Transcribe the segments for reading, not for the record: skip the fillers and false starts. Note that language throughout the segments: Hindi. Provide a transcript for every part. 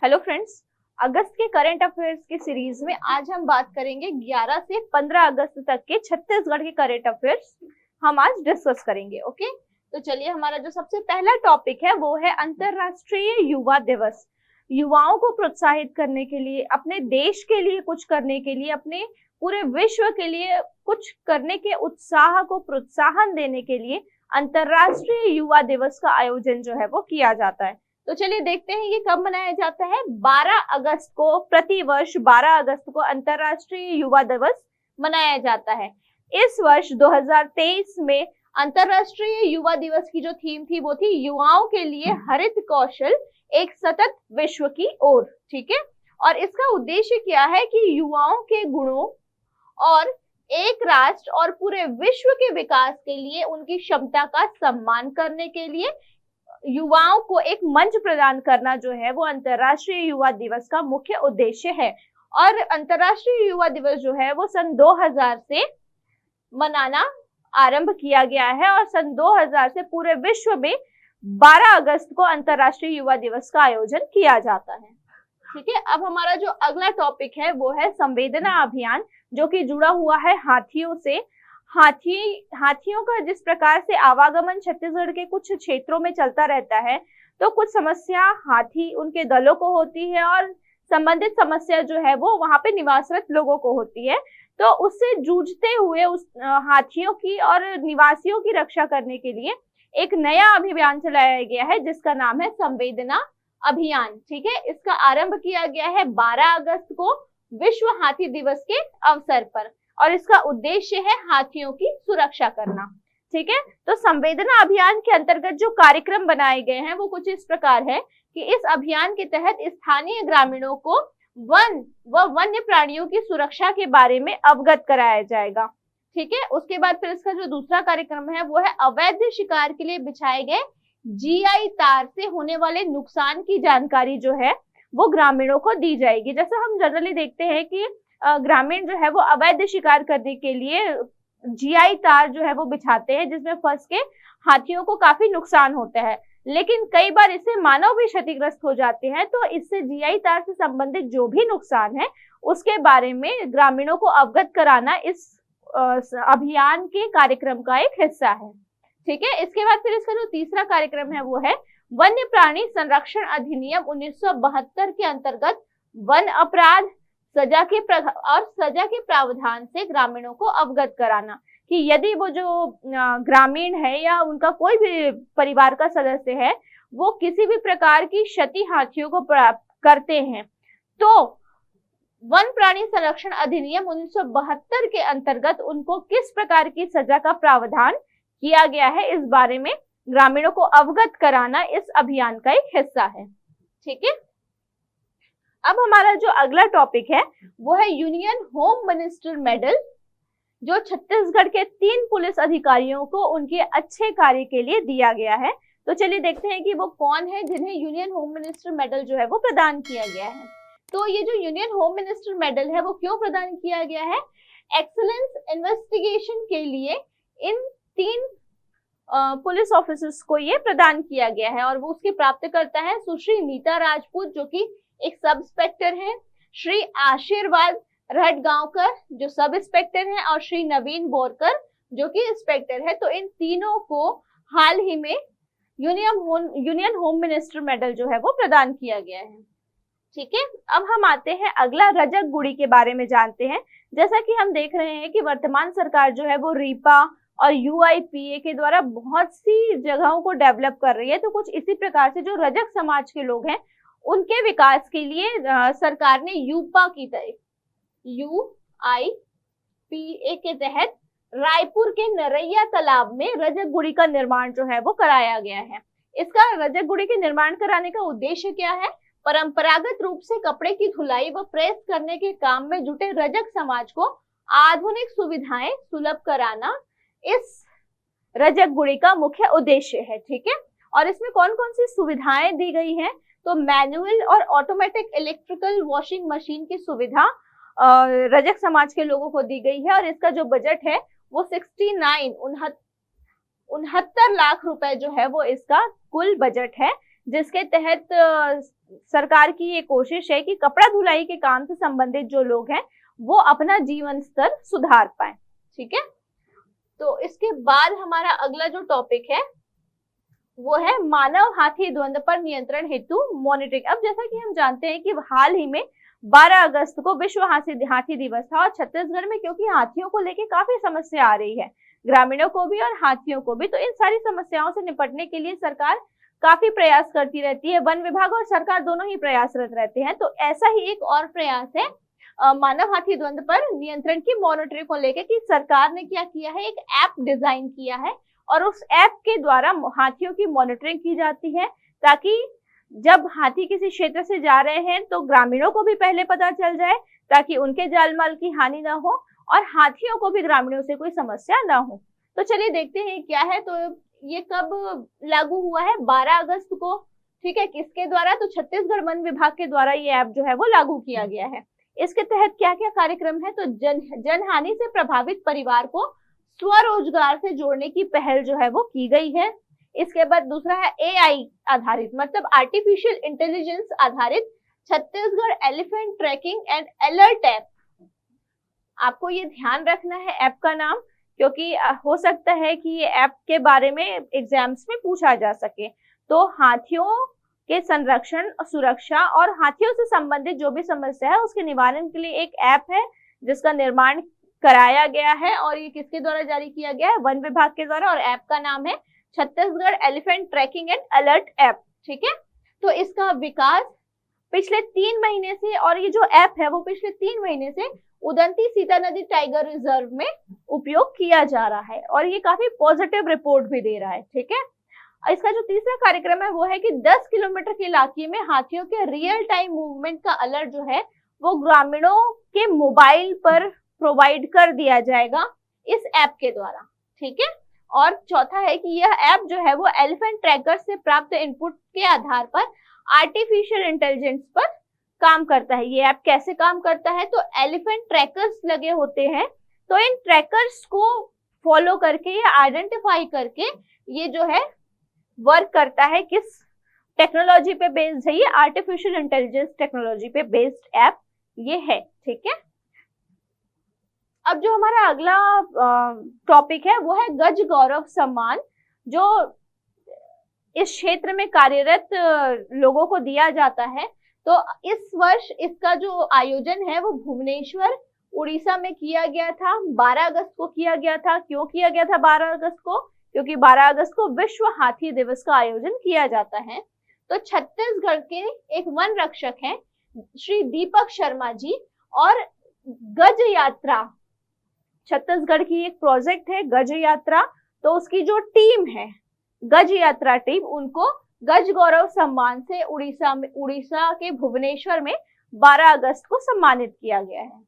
हेलो फ्रेंड्स, अगस्त के करंट अफेयर्स की सीरीज में आज हम बात करेंगे 11 से 15 अगस्त तक के छत्तीसगढ़ के करंट अफेयर्स हम आज डिस्कस करेंगे। ओके, तो चलिए, हमारा जो सबसे पहला टॉपिक है वो है अंतरराष्ट्रीय युवा दिवस। युवाओं को प्रोत्साहित करने के लिए, अपने देश के लिए कुछ करने के लिए, अपने पूरे विश्व के लिए कुछ करने के उत्साह को प्रोत्साहन देने के लिए अंतरराष्ट्रीय युवा दिवस का आयोजन जो है वो किया जाता है। तो चलिए देखते हैं ये कब मनाया जाता है। 12 अगस्त को, प्रतिवर्ष 12 अगस्त को अंतरराष्ट्रीय युवा दिवस मनाया जाता है। इस वर्ष 2023 में अंतरराष्ट्रीय युवा दिवस की जो थीम थी वो थी युवाओं के लिए हरित कौशल, एक सतत विश्व की ओर। ठीक है, और इसका उद्देश्य क्या है कि युवाओं के गुणों और एक राष्ट्र और पूरे विश्व के विकास के लिए उनकी क्षमता का सम्मान करने के लिए युवाओं को एक मंच प्रदान करना जो है वो अंतरराष्ट्रीय युवा दिवस का मुख्य उद्देश्य है। और अंतरराष्ट्रीय युवा दिवस जो है वो सन 2000 से मनाना आरंभ किया गया है और सन 2000 से पूरे विश्व में 12 अगस्त को अंतरराष्ट्रीय युवा दिवस का आयोजन किया जाता है। ठीक है, अब हमारा जो अगला टॉपिक है वो है संवेदना अभियान, जो कि जुड़ा हुआ है हाथियों से। हाथियों का जिस प्रकार से आवागमन छत्तीसगढ़ के कुछ क्षेत्रों में चलता रहता है, तो कुछ समस्या हाथी उनके दलों को होती है और संबंधित समस्या जो है वो वहां पे निवासरत लोगों को होती है। तो उससे जूझते हुए उस हाथियों की और निवासियों की रक्षा करने के लिए एक नया अभियान चलाया गया है जिसका नाम है संवेदना अभियान। ठीक है, इसका आरंभ किया गया है 12 अगस्त को विश्व हाथी दिवस के अवसर पर और इसका उद्देश्य है हाथियों की सुरक्षा करना। ठीक है, तो संवेदना अभियान के अंतर्गत जो कार्यक्रम बनाए गए हैं वो कुछ इस प्रकार है कि इस अभियान के तहत स्थानीय ग्रामीणों को वन व वन्य प्राणियों की सुरक्षा के बारे में अवगत कराया जाएगा। ठीक है, उसके बाद फिर इसका जो दूसरा कार्यक्रम है वो है अवैध शिकार के लिए बिछाए गए जीआई तार से होने वाले नुकसान की जानकारी जो है वो ग्रामीणों को दी जाएगी। जैसा हम जनरली देखते हैं कि ग्रामीण जो है वो अवैध शिकार करने के लिए जीआई तार जो है वो बिछाते हैं, जिसमें फंस के हाथियों को काफी नुकसान होता है, लेकिन कई बार इससे मानव भी क्षतिग्रस्त हो जाते हैं। तो इससे जीआई तार से संबंधित जो भी नुकसान है उसके बारे में ग्रामीणों को अवगत कराना इस अभियान के कार्यक्रम का एक हिस्सा है। ठीक है, इसके बाद फिर इसका जो तीसरा कार्यक्रम है वो है वन्य प्राणी संरक्षण अधिनियम 1972 के अंतर्गत वन अपराध सजा के प्रावधान से ग्रामीणों को अवगत कराना कि यदि वो जो ग्रामीण है या उनका कोई भी परिवार का सदस्य है वो किसी भी प्रकार की क्षति हाथियों को प्राप्त करते हैं, तो वन प्राणी संरक्षण अधिनियम 1972 के अंतर्गत उनको किस प्रकार की सजा का प्रावधान किया गया है, इस बारे में ग्रामीणों को अवगत कराना इस अभियान का एक हिस्सा है। ठीक है, अब हमारा जो अगला टॉपिक है वो है यूनियन होम मिनिस्टर मेडल, जो छत्तीसगढ़ के 3 पुलिस अधिकारियों को उनके अच्छे कार्य के लिए दिया गया है। तो चलिए देखते हैं कि वो कौन है जिन्हें यूनियन होम मिनिस्टर मेडल जो है वो प्रदान किया गया है। तो ये जो यूनियन होम मिनिस्टर मेडल है वो क्यों प्रदान किया गया है? एक्सीलेंस इन्वेस्टिगेशन के लिए इन 3 पुलिस ऑफिसर्स को ये प्रदान किया गया है और वो उसके प्राप्तकर्ता है सुश्री नीता राजपूत जो कि एक सब इंस्पेक्टर है, श्री आशीर्वाद रहटगांवकर जो सब इंस्पेक्टर है और श्री नवीन बोरकर जो कि इंस्पेक्टर है। तो इन तीनों को हाल ही में यूनियन होम मिनिस्टर मेडल जो है वो प्रदान किया गया है। ठीक है, अब हम आते हैं अगला रजक गुड़ी के बारे में जानते हैं। जैसा कि हम देख रहे हैं कि वर्तमान सरकार जो है वो रीपा और यूआईपीए के द्वारा बहुत सी जगहों को डेवलप कर रही है। तो कुछ इसी प्रकार से जो रजक समाज के लोग हैं उनके विकास के लिए सरकार ने यूआईपीए के तहत रायपुर के नरैया तालाब में रजक गुड़ी का निर्माण जो है वो कराया गया है। इसका रजक गुड़ी के निर्माण कराने का उद्देश्य क्या है? परंपरागत रूप से कपड़े की धुलाई व प्रेस करने के काम में जुटे रजक समाज को आधुनिक सुविधाएं सुलभ कराना इस रजक गुड़ी का मुख्य उद्देश्य है। ठीक है, और इसमें कौन कौन सी सुविधाएं दी गई हैं? तो मैनुअल और ऑटोमेटिक इलेक्ट्रिकल वॉशिंग मशीन की सुविधा रजक समाज के लोगों को दी गई है और इसका जो बजट है वो 69 लाख रुपए जो है वो इसका कुल बजट है, जिसके तहत सरकार की ये कोशिश है कि कपड़ा धुलाई के काम से संबंधित जो लोग हैं वो अपना जीवन स्तर सुधार पाए। ठीक है, तो इसके बाद हमारा अगला जो टॉपिक है वो है मानव हाथी द्वंद्व पर नियंत्रण हेतु मॉनिटरिंग। अब जैसा कि हम जानते हैं कि हाल ही में 12 अगस्त को विश्व हाथी दिवस था और छत्तीसगढ़ में क्योंकि हाथियों को लेके काफी समस्या आ रही है, ग्रामीणों को भी और हाथियों को भी, तो इन सारी समस्याओं से निपटने के लिए सरकार काफी प्रयास करती रहती है। वन विभाग और सरकार दोनों ही प्रयासरत रहते हैं। तो ऐसा ही एक और प्रयास है मानव हाथी द्वंद्व पर नियंत्रण की मॉनिटरिंग को लेकर कि सरकार ने क्या किया है, एक ऐप डिजाइन किया है और उस ऐप के द्वारा हाथियों की मॉनिटरिंग की जाती है, ताकि जब हाथी किसी क्षेत्र से जा रहे हैं तो ग्रामीणों को भी पहले पता चल जाए, ताकि उनके जान माल की हानि ना हो और हाथियों को भी ग्रामीणों से कोई समस्या ना हो। तो चलिए देखते हैं क्या है। तो ये कब लागू हुआ है? 12 अगस्त को। ठीक है, किसके द्वारा? तो छत्तीसगढ़ वन विभाग के द्वारा ये ऐप जो है वो लागू किया गया है। इसके तहत क्या क्या कार्यक्रम है? तो जनहानि से प्रभावित परिवार को स्वरोजगार से जोड़ने की पहल जो है वो की गई है। इसके बाद दूसरा है AI आधारित, मतलब आर्टिफिशियल इंटेलिजेंस आधारित Chhattisgarh elephant tracking and alert app. आपको ये ध्यान रखना है ऐप का नाम, क्योंकि हो सकता है कि ये ऐप के बारे में एग्जाम्स में पूछा जा सके। तो हाथियों के संरक्षण, सुरक्षा और हाथियों से संबंधित जो भी समस्या है उसके निवारण के लिए एक ऐप है जिसका निर्माण कराया गया है और ये किसके द्वारा जारी किया गया है? वन विभाग के द्वारा, और ऐप का नाम है Chhattisgarh elephant tracking and alert app. ठीक है, तो इसका विकास पिछले 3 महीने से, और ये जो ऐप है वो पिछले 3 महीने से उदंती सीता नदी टाइगर रिजर्व में उपयोग किया जा रहा है और ये काफी पॉजिटिव रिपोर्ट भी दे रहा है। ठीक है, इसका जो तीसरा कार्यक्रम है वो है कि 10 किलोमीटर के इलाके में हाथियों के रियल टाइम मूवमेंट का अलर्ट जो है वो ग्रामीणों के मोबाइल पर प्रोवाइड कर दिया जाएगा इस ऐप के द्वारा। ठीक है, और चौथा है कि यह ऐप जो है वो एलिफेंट ट्रैकर से प्राप्त इनपुट के आधार पर आर्टिफिशियल इंटेलिजेंस पर काम करता है। ये ऐप कैसे काम करता है? तो एलिफेंट ट्रैकर्स लगे होते हैं, तो इन ट्रैकर्स को फॉलो करके या आइडेंटिफाई करके ये जो है वर्क करता है। किस टेक्नोलॉजी पे बेस्ड है? ये आर्टिफिशियल इंटेलिजेंस टेक्नोलॉजी पे बेस्ड ऐप ये है। ठीक है, अब जो हमारा अगला टॉपिक है वो है गज गौरव सम्मान, जो इस क्षेत्र में कार्यरत लोगों को दिया जाता है। तो इस वर्ष इसका जो आयोजन है वो भुवनेश्वर, उड़ीसा में किया गया था। 12 अगस्त को किया गया था। क्यों किया गया था 12 अगस्त को? क्योंकि 12 अगस्त को विश्व हाथी दिवस का आयोजन किया जाता है। तो छत्तीसगढ़ के एक वन रक्षक हैं श्री दीपक शर्मा जी, और गज यात्रा छत्तीसगढ़ की एक प्रोजेक्ट है गज यात्रा, तो उसकी जो टीम है गज यात्रा टीम, उनको गज गौरव सम्मान से उड़ीसा के भुवनेश्वर में 12 अगस्त को सम्मानित किया गया है।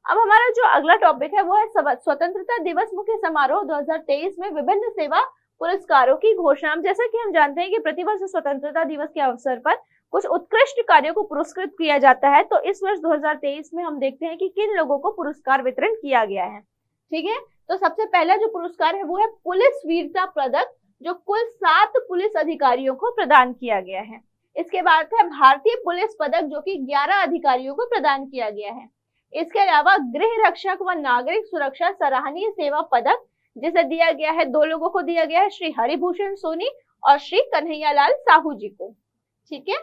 अब हमारा जो अगला टॉपिक है वो है स्वतंत्रता दिवस मुख्य समारोह 2023 में विभिन्न सेवा पुरस्कारों की घोषणा। जैसा कि हम जानते हैं कि प्रतिवर्ष स्वतंत्रता दिवस के अवसर पर कुछ उत्कृष्ट कार्यों को पुरस्कृत किया जाता है। तो इस वर्ष 2023 में हम देखते हैं कि किन लोगों को पुरस्कार वितरण किया गया है। ठीक है, तो सबसे पहला जो पुरस्कार है वो है पुलिस वीरता पदक, जो कुल 7 पुलिस अधिकारियों को प्रदान किया गया है। इसके बाद है भारतीय पुलिस पदक, जो कि 11 अधिकारियों को प्रदान किया गया है। इसके अलावा गृह रक्षक व नागरिक सुरक्षा सराहनीय सेवा पदक, जिसे दिया गया है 2 लोगों को दिया गया है, श्री हरिभूषण सोनी और श्री कन्हैयालाल साहू जी को। ठीक है,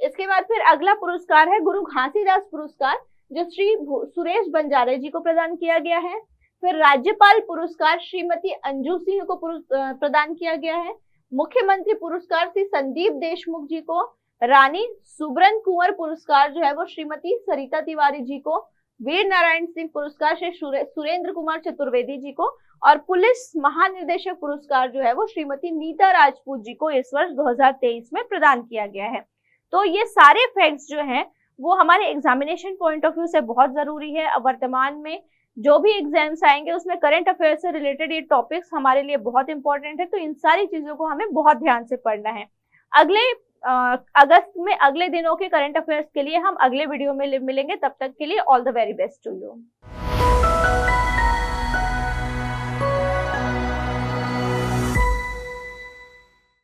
इसके बाद फिर अगला पुरस्कार है गुरु घासीदास पुरस्कार, जो श्री सुरेश बंजारे जी को प्रदान किया गया है। फिर राज्यपाल पुरस्कार श्रीमती अंजू सिंह को प्रदान किया गया है। मुख्यमंत्री पुरस्कार श्री संदीप देशमुख जी को। रानी सुब्रन कुंवर पुरस्कार जो है वो श्रीमती सरिता तिवारी जी को। वीर नारायण सिंह पुरस्कार श्री सुरेंद्र कुमार चतुर्वेदी जी को, और पुलिस महानिदेशक पुरस्कार जो है वो श्रीमती नीता राजपूत जी को इस वर्ष 2023 में प्रदान किया गया है। तो ये सारे फैक्ट्स जो हैं वो हमारे एग्जामिनेशन पॉइंट ऑफ व्यू से बहुत जरूरी है। अब वर्तमान में जो भी एग्जाम्स आएंगे उसमें करंट अफेयर से रिलेटेड ये टॉपिक्स हमारे लिए बहुत इंपॉर्टेंट है, तो इन सारी चीजों को हमें बहुत ध्यान से पढ़ना है। अगले अगस्त में अगले दिनों के करंट अफेयर्स के लिए हम अगले वीडियो में मिलेंगे। तब तक के लिए all the very best to you.